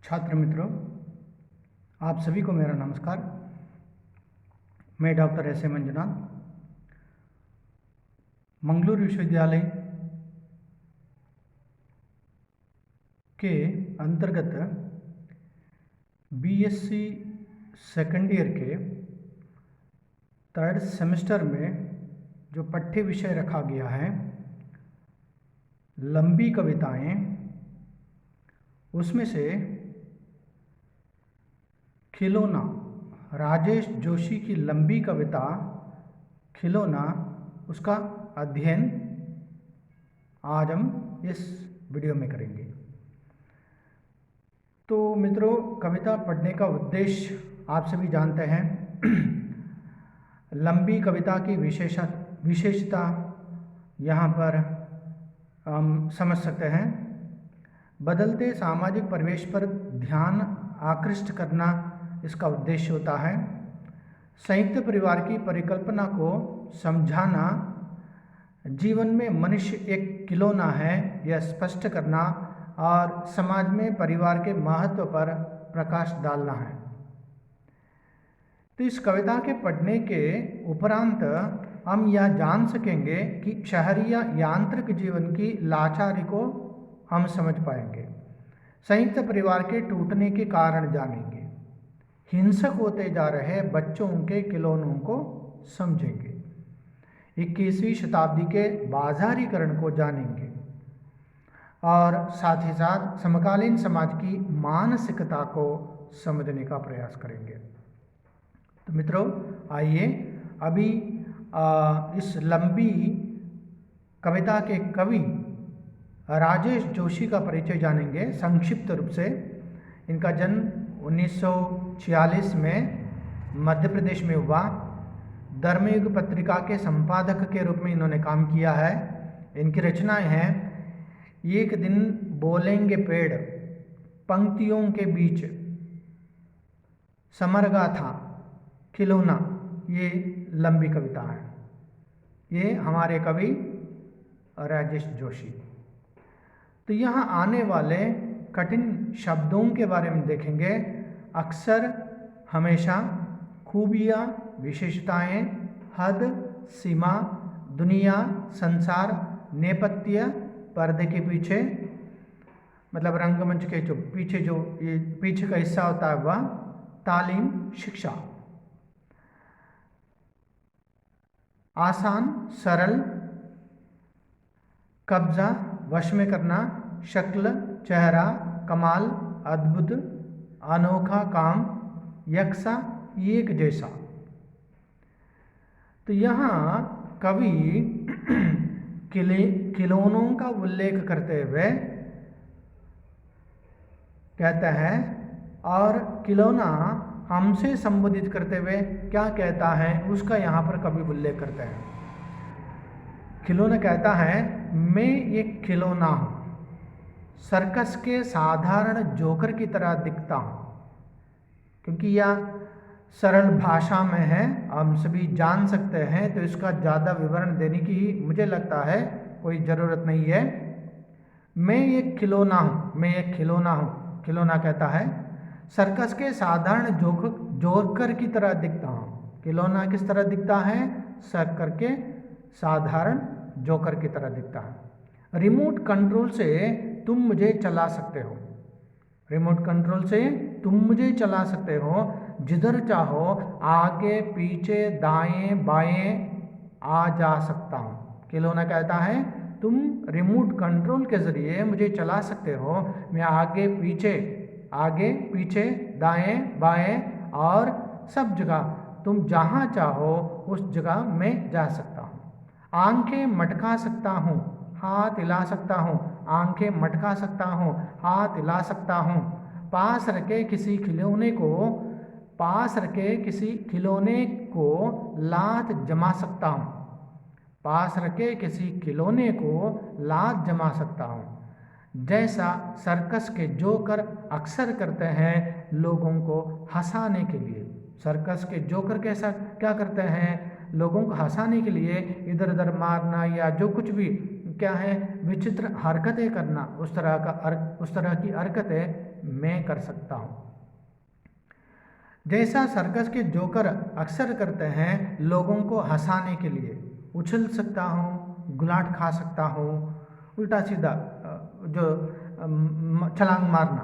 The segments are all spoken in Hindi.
छात्र मित्रों, आप सभी को मेरा नमस्कार। मैं doctor S A Manjunath, Mangaluru विश्वविद्यालय के अंतर्गत बीएससी सेकेंड ईयर के थर्ड सेमेस्टर में जो पाठ्य विषय रखा गया है लंबी कविताएं, उसमें से खिलौना, राजेश जोशी की लंबी कविता खिलौना, उसका अध्ययन आज हम इस वीडियो में करेंगे। तो मित्रों, कविता पढ़ने का उद्देश्य आप सभी जानते हैं। लंबी कविता की विशेषता यहाँ पर हम समझ सकते हैं। बदलते सामाजिक परिवेश पर ध्यान आकृष्ट करना इसका उद्देश्य होता है। संयुक्त परिवार की परिकल्पना को समझाना, जीवन में मनुष्य एक खिलौना है यह स्पष्ट करना और समाज में परिवार के महत्व पर प्रकाश डालना है। तो इस कविता के पढ़ने के उपरांत हम यह जान सकेंगे कि शहरी या यांत्रिक जीवन की लाचारी को हम समझ पाएंगे, संयुक्त परिवार के टूटने के कारण जानेंगे, हिंसक होते जा रहे बच्चों के खिलौनों को समझेंगे, 21वीं शताब्दी के बाजारीकरण को जानेंगे और साथ ही साथ समकालीन समाज की मानसिकता को समझने का प्रयास करेंगे। तो मित्रों, आइए अभी इस लंबी कविता के कवि राजेश जोशी का परिचय जानेंगे। संक्षिप्त रूप से इनका जन्म 1946 में मध्य प्रदेश में हुआ। धर्मयुग पत्रिका के संपादक के रूप में इन्होंने काम किया है। इनकी रचनाएं हैं एक दिन बोलेंगे पेड़, पंक्तियों के बीच, समरगा था, खिलौना, ये लंबी कविता है। ये हमारे कवि राजेश जोशी। तो यहाँ आने वाले कठिन शब्दों के बारे में देखेंगे। अक्सर, हमेशा, खूबियाँ, विशेषताएं, हद, सीमा, दुनिया, संसार, नेपथ्य, पर्दे के पीछे, मतलब रंगमंच के जो पीछे का हिस्सा होता है वह, तालीम, शिक्षा, आसान, सरल, कब्जा, वश में करना, शक्ल, चेहरा, कमाल, अद्भुत, अनोखा, काम, यकसा, एक जैसा। तो यहाँ कवि खिलौनों का उल्लेख करते हुए कहता है, और खिलौना हमसे संबोधित करते हुए क्या कहता है उसका यहाँ पर कवि उल्लेख करते हैं। खिलौना कहता है, मैं एक खिलौना हूँ, सर्कस के साधारण जोकर की तरह दिखता हूँ। क्योंकि यह सरल भाषा में है, हम सभी जान सकते हैं, तो इसका ज़्यादा विवरण देने की मुझे लगता है कोई ज़रूरत नहीं है। मैं एक खिलौना हूँ, मैं एक खिलौना हूँ, खिलौना कहता है, सर्कस के साधारण जोकर की तरह दिखता हूँ। खिलौना किस तरह दिखता है? सर्कस के साधारण जोकर की तरह दिखता है। रिमोट कंट्रोल से तुम मुझे चला सकते हो, रिमोट कंट्रोल से तुम मुझे चला सकते हो, जिधर चाहो आगे पीछे दाएं बाएं आ जा सकता हूँ। खिलौना कहता है, तुम रिमोट कंट्रोल के ज़रिए मुझे चला सकते हो, मैं आगे पीछे दाएं बाएं और सब जगह, तुम जहाँ चाहो उस जगह मैं जा सकता हूँ। आंखें मटका सकता हूँ, हाथ हिला सकता हूँ, आंखें मटका सकता हूँ, हाथ हिला सकता हूँ। पास रखे किसी खिलौने को लात जमा सकता हूँ, पास रखे किसी खिलौने को लात जमा सकता हूँ। जैसा सर्कस के जोकर अक्सर करते हैं लोगों को हंसाने के लिए। सर्कस के जोकर क्या करते हैं? लोगों को हंसाने के लिए इधर उधर मारना या जो कुछ भी क्या है विचित्र हरकतें करना, उस तरह की हरकतें मैं कर सकता हूँ। जैसा सर्कस के जोकर अक्सर करते हैं लोगों को हंसाने के लिए, उछल सकता हूँ, गुलाट खा सकता हूँ, उल्टा सीधा जो छलांग मारना,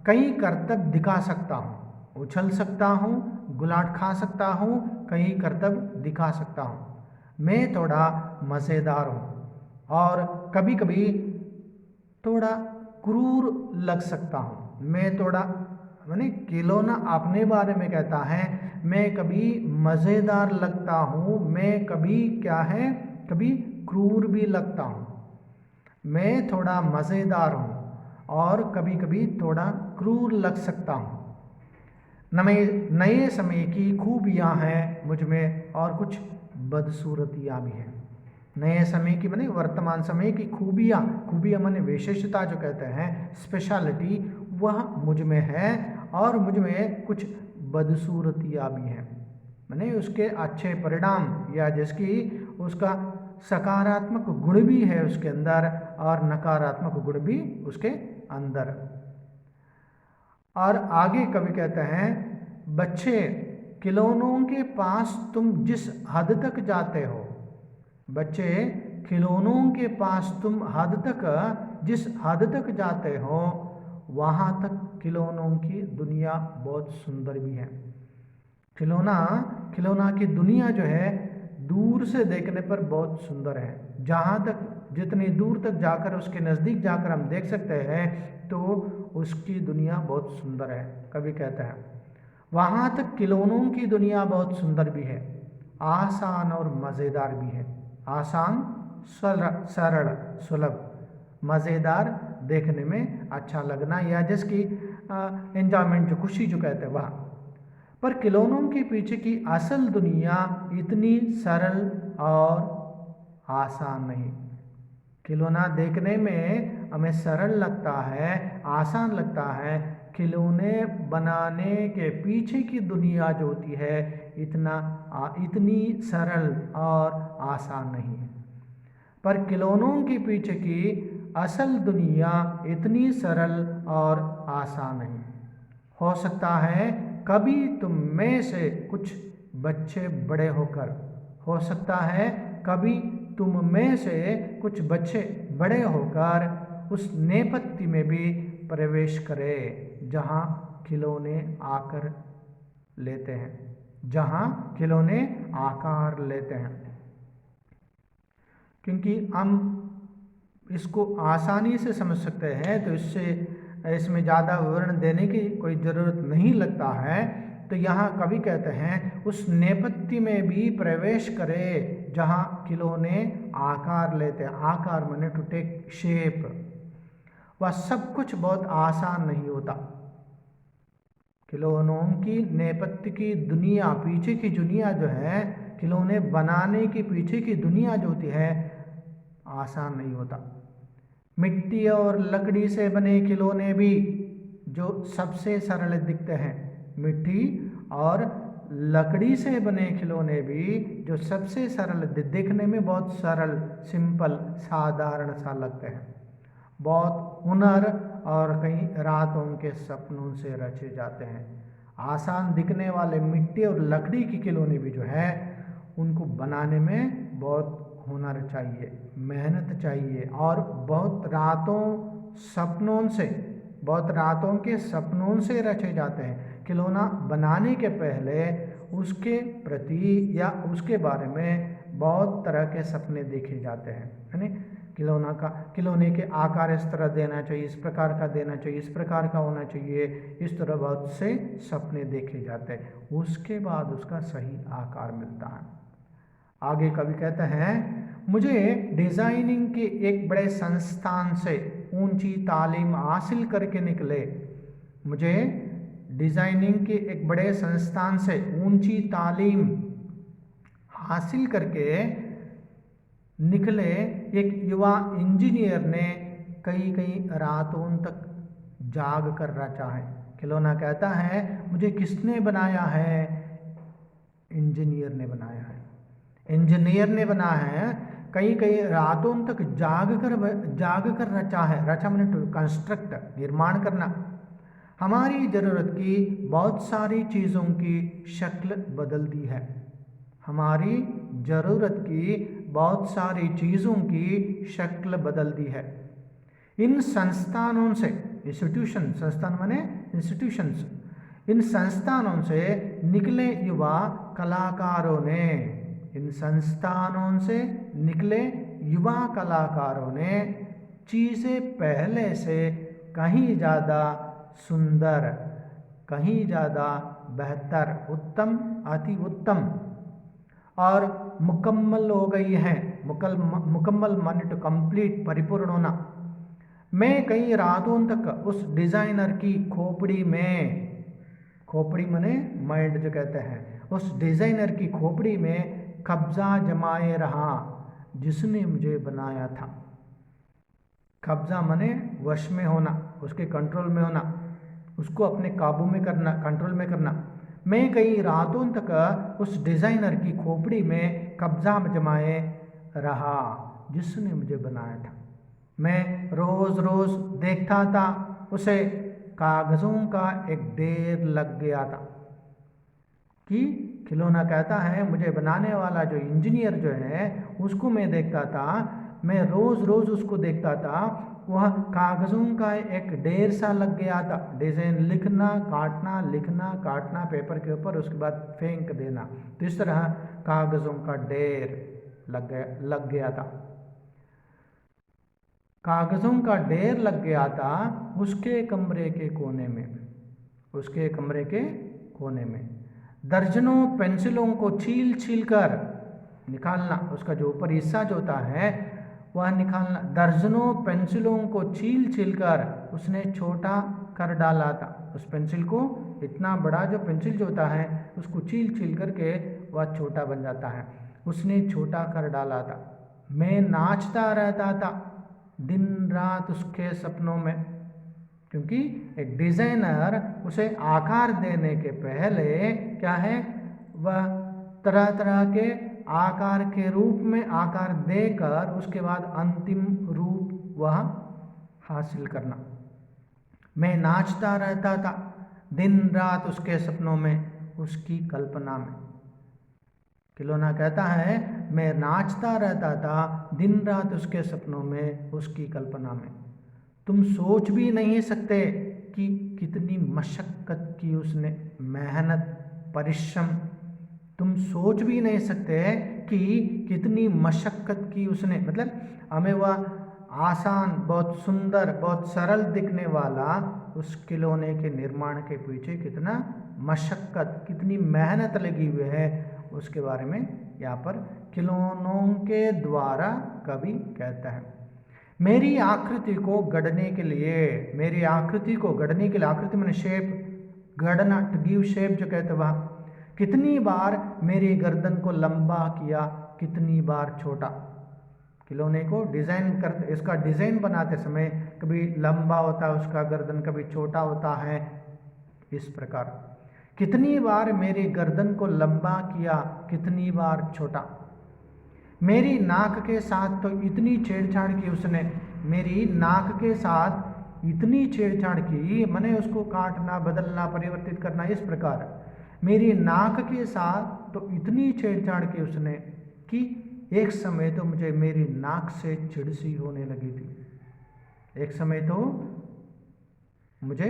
कई करतब दिखा सकता हूँ, उछल सकता हूँ, गुलाट खा सकता हूँ, कई करतब दिखा सकता हूँ। मैं थोड़ा मज़ेदार हूँ और कभी कभी थोड़ा क्रूर लग सकता हूँ। मैं थोड़ा माने खिलौना अपने बारे में कहता है, मैं कभी मज़ेदार लगता हूँ, मैं कभी क्या है कभी क्रूर भी लगता हूँ। मैं थोड़ा मज़ेदार हूँ और कभी कभी थोड़ा क्रूर लग सकता हूँ। नए समय की खूबियाँ हैं मुझ में और कुछ बदसूरतियाँ भी हैं। नए समय की माने वर्तमान समय की खूबियाँ माने विशेषता जो कहते हैं, स्पेशलिटी, वह मुझ में है और मुझ में कुछ बदसूरतियाँ भी हैं। माने उसके अच्छे परिणाम या जिसकी उसका सकारात्मक गुण भी है उसके अंदर और नकारात्मक गुण भी उसके अंदर। और आगे कवि कहते हैं, बच्चे खिलौनों के पास तुम जिस हद तक जाते हो, बच्चे खिलौनों के पास तुम जिस हद तक जाते हो, वहाँ तक खिलौनों की दुनिया बहुत सुंदर भी है। खिलौना की दुनिया जो है दूर से देखने पर बहुत सुंदर है। जहाँ तक जितनी दूर तक जाकर उसके नज़दीक जाकर हम देख सकते हैं तो उसकी दुनिया बहुत सुंदर है। कवि कहता है वहाँ तक खिलौनों की दुनिया बहुत सुंदर भी है, आसान और मज़ेदार भी है। आसान, सरल, सुलभ, मज़ेदार, देखने में अच्छा लगना या जिसकी एंजॉयमेंट, जो खुशी जो कहते हैं वह। पर खिलौनों के पीछे की असल दुनिया इतनी सरल और आसान नहीं। खिलौना देखने में हमें सरल लगता है, आसान लगता है, खिलौने बनाने के पीछे की दुनिया जो होती है इतनी सरल और आसान नहीं है। पर खिलौनों के पीछे की असल दुनिया इतनी सरल और आसान नहीं। हो सकता है कभी तुम में से कुछ बच्चे बड़े होकर, हो सकता है कभी तुम में से कुछ बच्चे बड़े होकर उस नेपथ्य में भी प्रवेश करें जहाँ खिलौने आकर लेते हैं, जहाँ खिलौने आकार लेते हैं। क्योंकि हम इसको आसानी से समझ सकते हैं तो इसमें ज़्यादा विवरण देने की कोई ज़रूरत नहीं लगता है। तो यहाँ कवि कहते हैं उस नेपथ्य में भी प्रवेश करे जहाँ खिलौने आकार लेते हैं। आकार माने टू टेक शेप। वह सब कुछ बहुत आसान नहीं होता। खिलौनों की नेपथ्य की दुनिया, पीछे की दुनिया जो है, खिलौने बनाने की पीछे की दुनिया जो होती है आसान नहीं होता। मिट्टी और लकड़ी से बने खिलौने भी जो सबसे सरल दिखते हैं, मिट्टी और लकड़ी से बने खिलौने भी जो सबसे सरल दिखने में बहुत सरल, सिंपल, साधारण सा लगते हैं, बहुत हुनर और कई रातों के सपनों से रचे जाते हैं। आसान दिखने वाले मिट्टी और लकड़ी की खिलौने भी जो है उनको बनाने में बहुत हुनर चाहिए, मेहनत चाहिए और बहुत रातों के सपनों से रचे जाते हैं। खिलौना बनाने के पहले उसके प्रति या उसके बारे में बहुत तरह के सपने देखे जाते हैं, है ना। खिलौने के आकार इस तरह देना चाहिए, इस प्रकार का देना चाहिए, इस प्रकार का होना चाहिए, इस तरह बहुत से सपने देखे जाते हैं। उसके बाद उसका सही आकार मिलता है। आगे कवि कहते हैं मुझे डिज़ाइनिंग के एक बड़े संस्थान से ऊंची तालीम हासिल करके निकले, मुझे डिज़ाइनिंग के एक बड़े संस्थान से ऊंची तालीम हासिल करके निकले एक युवा इंजीनियर ने कई रातों तक जाग कर रचा है। खिलौना कहता है मुझे किसने बनाया है? इंजीनियर ने बनाया है। इंजीनियर ने बना है, कई कई रातों तक जाग कर रचा है। रचा मैंने टू कंस्ट्रक्ट, निर्माण करना। हमारी ज़रूरत की बहुत सारी चीज़ों की शक्ल बदल दी है। हमारी ज़रूरत की बहुत सारी चीज़ों की शक्ल बदल दी है। इन संस्थानों से, इंस्टीट्यूशन, संस्थान माने इंस्टीट्यूशंस, इन संस्थानों से निकले युवा कलाकारों ने, इन संस्थानों से निकले युवा कलाकारों ने चीज़ें पहले से कहीं ज़्यादा सुंदर, कहीं ज़्यादा बेहतर, उत्तम, अति उत्तम और मुकम्मल हो गई हैं। मुकम्मल माने टू कंप्लीट, परिपूर्ण होना। मैं कई रातों तक उस डिज़ाइनर की खोपड़ी में, खोपड़ी माने माइंड जो कहते हैं, उस डिज़ाइनर की खोपड़ी में कब्जा जमाए रहा जिसने मुझे बनाया था। कब्जा माने वश में होना, उसके कंट्रोल में होना, उसको अपने काबू में करना, कंट्रोल में करना। मैं कई रातों तक उस डिज़ाइनर की खोपड़ी में कब्जा जमाए रहा जिसने मुझे बनाया था। मैं रोज़ रोज़ देखता था उसे, कागज़ों का एक ढेर लग गया था। कि खिलौना कहता है मुझे बनाने वाला जो इंजीनियर जो है उसको मैं देखता था, मैं रोज़ रोज़ उसको देखता था, वह कागज़ों का एक ढेर सा लग गया था। डिज़ाइन लिखना, काटना, लिखना, काटना पेपर के ऊपर, उसके बाद फेंक देना। तो इस तरह कागज़ों का ढेर लग गया था। कागज़ों का ढेर लग गया था उसके कमरे के कोने में, उसके कमरे के कोने में। दर्जनों पेंसिलों को छील छील कर निकालना, उसका जो ऊपर हिस्सा जो होता है वह निकालना। दर्जनों पेंसिलों को छील छील कर उसने छोटा कर डाला था। उस पेंसिल को, इतना बड़ा जो पेंसिल जो होता है उसको छील छील करके वह छोटा बन जाता है, उसने छोटा कर डाला था। मैं नाचता रहता था दिन रात उसके सपनों में, क्योंकि एक डिज़ाइनर उसे आकार देने के पहले क्या है, वह तरह तरह के आकार के रूप में आकार देकर उसके बाद अंतिम रूप वह हासिल करना। मैं नाचता रहता था दिन रात उसके सपनों में, उसकी कल्पना में। खिलौना कहता है मैं नाचता रहता था दिन रात उसके सपनों में, उसकी कल्पना में। तुम सोच भी नहीं सकते कि कितनी मशक्क़त की उसने, मेहनत, परिश्रम। तुम सोच भी नहीं सकते कि कितनी मशक्क़त की उसने, मतलब हमें वह आसान, बहुत सुंदर, बहुत सरल दिखने वाला उस खिलौने के निर्माण के पीछे कितना मशक्क़त, कितनी मेहनत लगी हुई है, उसके बारे में यहाँ पर खिलौनों के द्वारा कवि कहता है। मेरी आकृति को गढ़ने के लिए, मेरी आकृति को गढ़ने के लिए, आकृति मैंने शेप, गढ़ना, टू गिव शेप जो कहते वह, कितनी बार मेरी गर्दन को लंबा किया, कितनी बार छोटा। खिलौने को डिज़ाइन करते, इसका डिज़ाइन बनाते समय कभी लंबा होता है उसका गर्दन, कभी छोटा होता है, इस प्रकार। कितनी बार मेरी गर्दन को लंबा किया, कितनी बार छोटा। मेरी नाक के साथ तो इतनी छेड़छाड़ की उसने, मेरी नाक के साथ इतनी छेड़छाड़ की, मैंने उसको काटना, बदलना, परिवर्तित करना, इस प्रकार। मेरी नाक के साथ तो इतनी छेड़छाड़ की उसने कि एक समय तो मुझे मेरी नाक से चिढ़ सी होने लगी थी। एक समय तो मुझे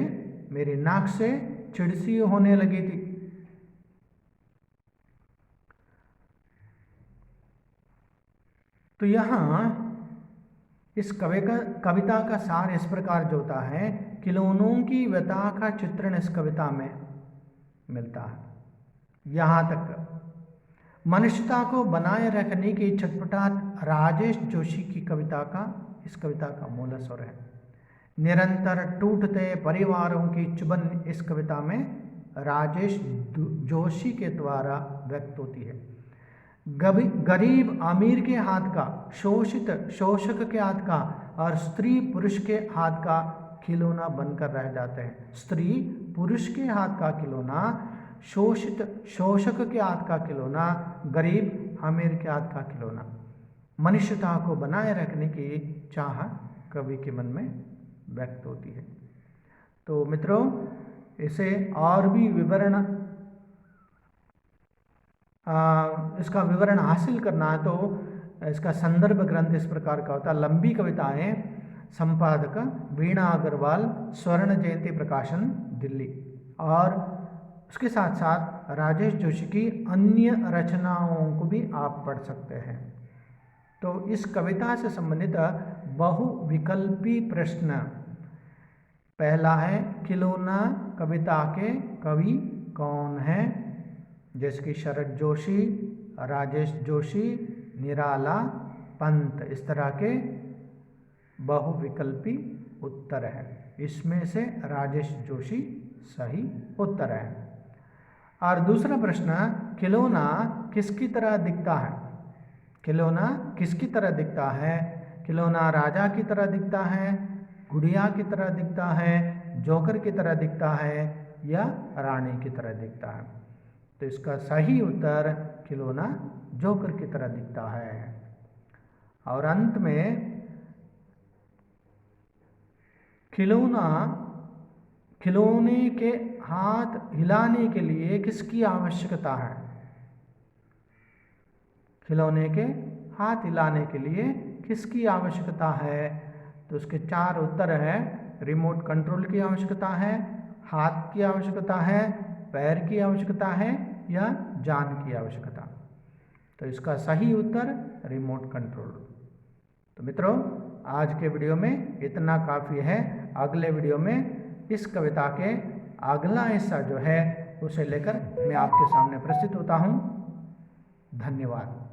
मेरी नाक से चिढ़ सी होने लगी थी। तो यहाँ इस कविता का सार इस प्रकार जो होता है, खिलौनों की व्यथा का चित्रण इस कविता में मिलता है। यहाँ तक मनुष्यता को बनाए रखने की छटपटाहट राजेश जोशी की कविता का, इस कविता का मूल स्वर है। निरंतर टूटते परिवारों की चुभन इस कविता में राजेश जोशी के द्वारा व्यक्त होती है। गरीब अमीर के हाथ का, शोषित शोषक के हाथ का और स्त्री पुरुष के हाथ का खिलौना बनकर रह जाते हैं। स्त्री पुरुष के हाथ का खिलौना, शोषित शोषक के हाथ का खिलौना, गरीब आमिर याद का खिलौना। मनुष्यता को बनाए रखने की चाह कवि के मन में व्यक्त होती है। तो मित्रों, इसे और भी विवरण इसका विवरण हासिल करना है तो इसका संदर्भ ग्रंथ इस प्रकार का होता है। लंबी कविताएं, संपादक वीणा अग्रवाल, स्वर्ण जयंती प्रकाशन, दिल्ली। और उसके साथ साथ राजेश जोशी की अन्य रचनाओं को भी आप पढ़ सकते हैं। तो इस कविता से संबंधित बहुविकल्पी प्रश्न, पहला है खिलौना कविता के कवि कौन हैं, जैसे कि शरद जोशी, राजेश जोशी, निराला, पंत, इस तरह के बहुविकल्पी उत्तर है। इसमें से राजेश जोशी सही उत्तर है। और दूसरा प्रश्न, खिलौना किसकी तरह दिखता है? खिलौना किसकी तरह दिखता है? खिलौना राजा की तरह दिखता है, गुड़िया की तरह दिखता है, जोकर की तरह दिखता है या रानी की तरह दिखता है? तो इसका सही उत्तर खिलौना जोकर की तरह दिखता है। और अंत में खिलौने के हाथ हिलाने के लिए किसकी आवश्यकता है? खिलौने के हाथ हिलाने के लिए किसकी आवश्यकता है? तो उसके 4 उत्तर हैं। रिमोट कंट्रोल की आवश्यकता है, हाथ की आवश्यकता है, पैर की आवश्यकता है या जान की आवश्यकता। तो इसका सही उत्तर रिमोट कंट्रोल। तो मित्रों, आज के वीडियो में इतना काफ़ी है। अगले वीडियो में इस कविता के अगला हिस्सा जो है उसे लेकर मैं आपके सामने प्रस्तुत होता हूँ। धन्यवाद।